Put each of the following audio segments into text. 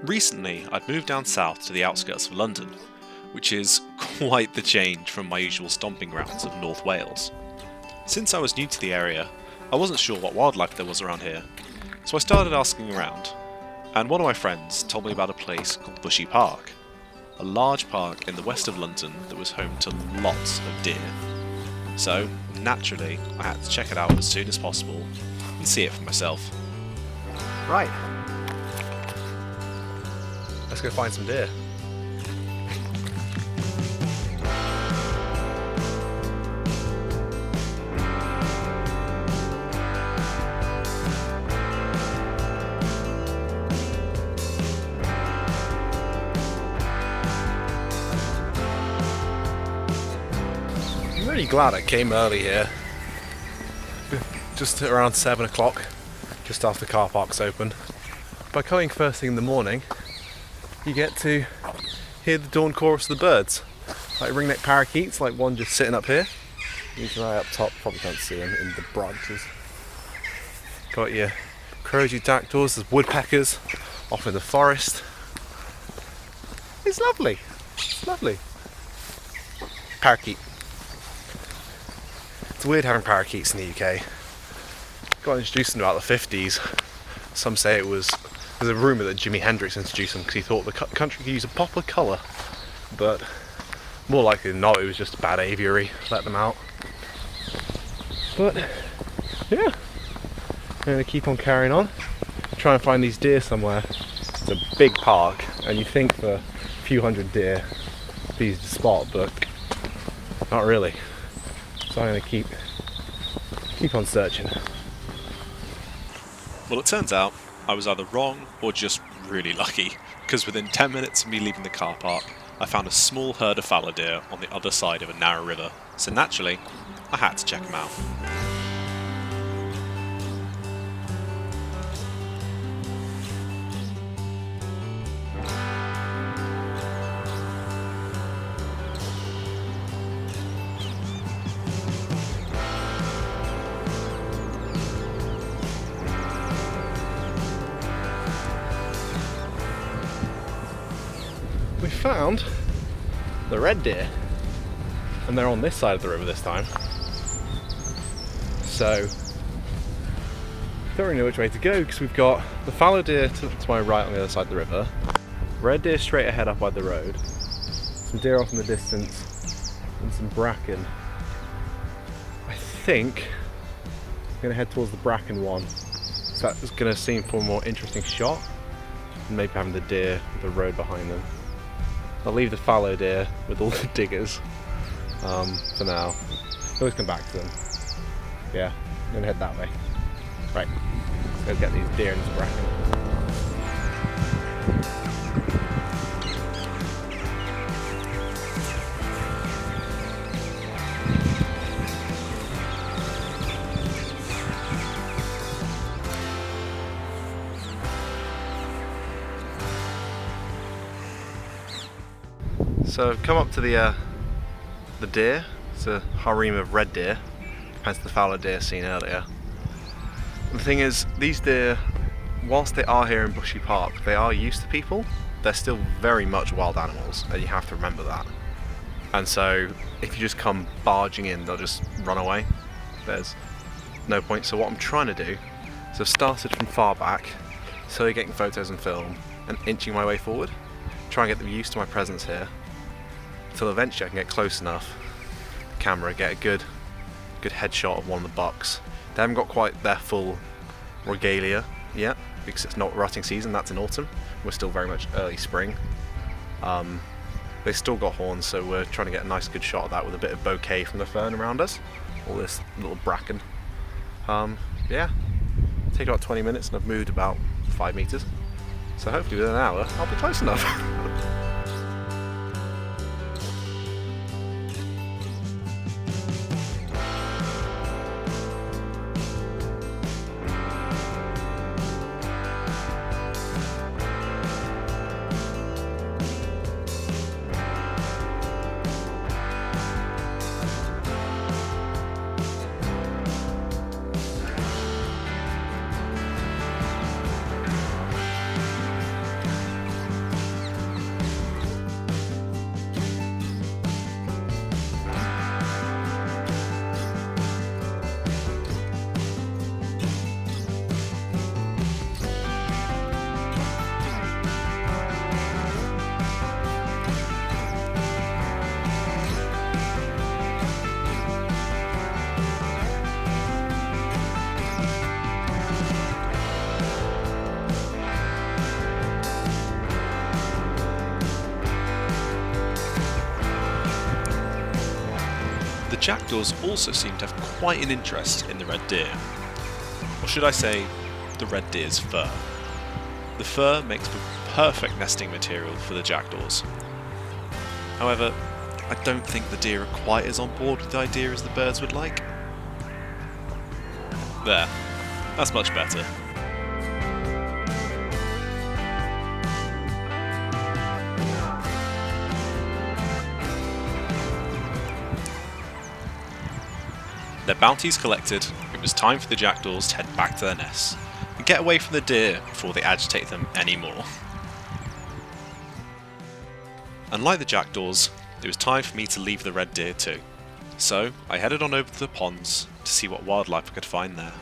Recently, I'd moved down south to the outskirts of London, which is quite the change from my usual stomping grounds of North Wales. Since I was new to the area, I wasn't sure what wildlife there was around here, so I started asking around, and one of my friends told me about a place called Bushy Park, a large park in the west of London that was home to lots of deer. So, naturally, I had to check it out as soon as possible and see it for myself. Right. Let's go find some deer. I'm really glad I came early here. Just around 7 o'clock, just after car parks open. By coming first thing in the morning, you get to hear the dawn chorus of the birds. Like ringneck parakeets, like one just sitting up here. You can eye up top, probably can't see them in the branches. Got your crows, your jackdaws, there's woodpeckers off in the forest. It's lovely. It's lovely. Parakeet. It's weird having parakeets in the UK. Got introduced in about the 50s. Some say there's a rumour that Jimi Hendrix introduced them because he thought the country could use a pop of colour, but more likely than not it was just a bad aviary, let them out. But yeah, I'm going to keep on carrying on, try and find these deer somewhere. It's a big park and you think for a few hundred deer it's easy to spot, but not really. So I'm going to keep on searching. Well, it turns out I was either wrong or just really lucky, because within 10 minutes of me leaving the car park, I found a small herd of fallow deer on the other side of a narrow river, so naturally, I had to check them out. We found the red deer, and they're on this side of the river this time. So, don't really know which way to go because we've got the fallow deer to my right on the other side of the river, red deer straight ahead up by the road, some deer off in the distance, and some bracken. I think I'm going to head towards the bracken one, so that's going to seem for a more interesting shot, and maybe having the deer with the road behind them. I'll leave the fallow deer with all the diggers for now. Always come back to them. Yeah, I'm gonna head that way. Right, let's go get these deer in this bracken. So I've come up to the deer. It's a harem of red deer, hence the fallow deer seen earlier. The thing is, these deer, whilst they are here in Bushy Park, they are used to people. They're still very much wild animals, and you have to remember that. And so, if you just come barging in, they'll just run away. There's no point. So what I'm trying to do is I've started from far back, slowly getting photos and film, and inching my way forward, try and get them used to my presence here, until eventually I can get close enough, camera, get a good headshot of one of the bucks. They haven't got quite their full regalia yet, because it's not rutting season, that's in autumn. We're still very much early spring. They've still got horns, so we're trying to get a nice good shot of that with a bit of bouquet from the fern around us. All this little bracken. Yeah, take about 20 minutes and I've moved about 5 meters. So hopefully within an hour, I'll be close enough. jackdaws also seem to have quite an interest in the red deer. Or should I say, the red deer's fur. The fur makes for perfect nesting material for the jackdaws. However, I don't think the deer are quite as on board with the idea as the birds would like. There, that's much better. Their bounties collected, it was time for the jackdaws to head back to their nests and get away from the deer before they agitate them anymore. Unlike the jackdaws, it was time for me to leave the red deer too, so I headed on over to the ponds to see what wildlife I could find there.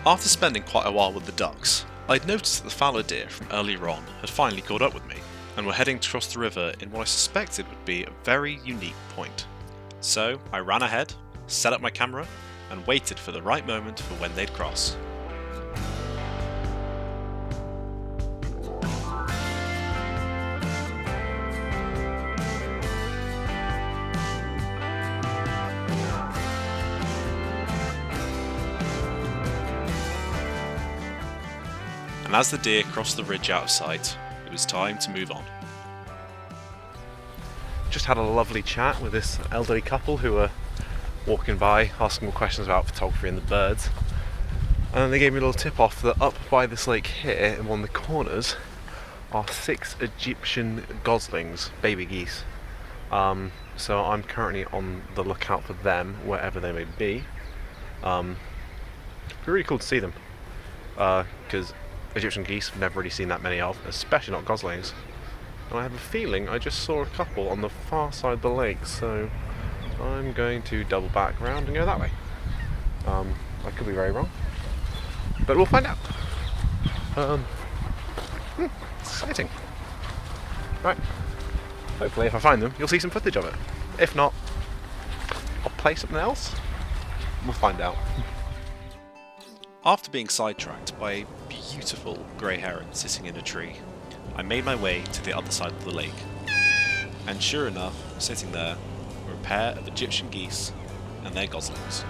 After spending quite a while with the ducks, I'd noticed that the fallow deer from earlier on had finally caught up with me, and were heading to cross the river in what I suspected would be a very unique point. So I ran ahead, set up my camera, and waited for the right moment for when they'd cross. And as the deer crossed the ridge out of sight, it was time to move on. Just had a lovely chat with this elderly couple who were walking by, asking more questions about photography and the birds. And then they gave me a little tip off that up by this lake here, in one of the corners, are 6 Egyptian goslings, baby geese. So I'm currently on the lookout for them, wherever they may be. It'd be really cool to see them, because Egyptian geese I've never really seen that many of, especially not goslings. And I have a feeling I just saw a couple on the far side of the lake, so I'm going to double back around and go that way. I could be very wrong, but we'll find out. Exciting. Right, hopefully if I find them, you'll see some footage of it. If not, I'll play something else. We'll find out. After being sidetracked by a beautiful grey heron sitting in a tree, I made my way to the other side of the lake. And sure enough, sitting there were a pair of Egyptian geese and their goslings.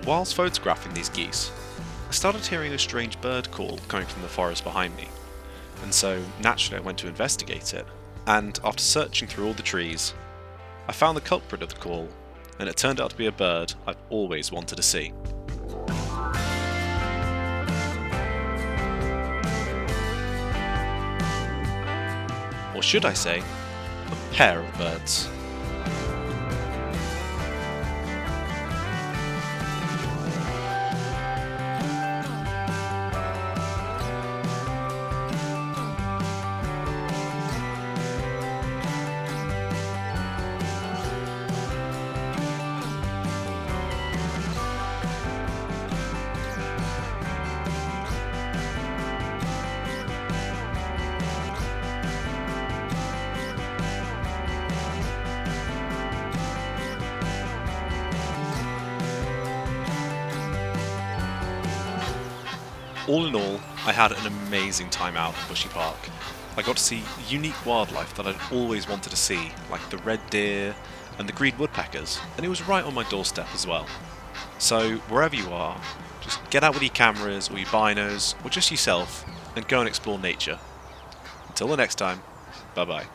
Whilst photographing these geese, I started hearing a strange bird call coming from the forest behind me, and so naturally I went to investigate it, and after searching through all the trees, I found the culprit of the call, and it turned out to be a bird I've always wanted to see. Or should I say, a pair of birds. All in all, I had an amazing time out at Bushy Park. I got to see unique wildlife that I'd always wanted to see, like the red deer and the green woodpeckers, and it was right on my doorstep as well. So wherever you are, just get out with your cameras or your binos, or just yourself, and go and explore nature. Until the next time, bye bye.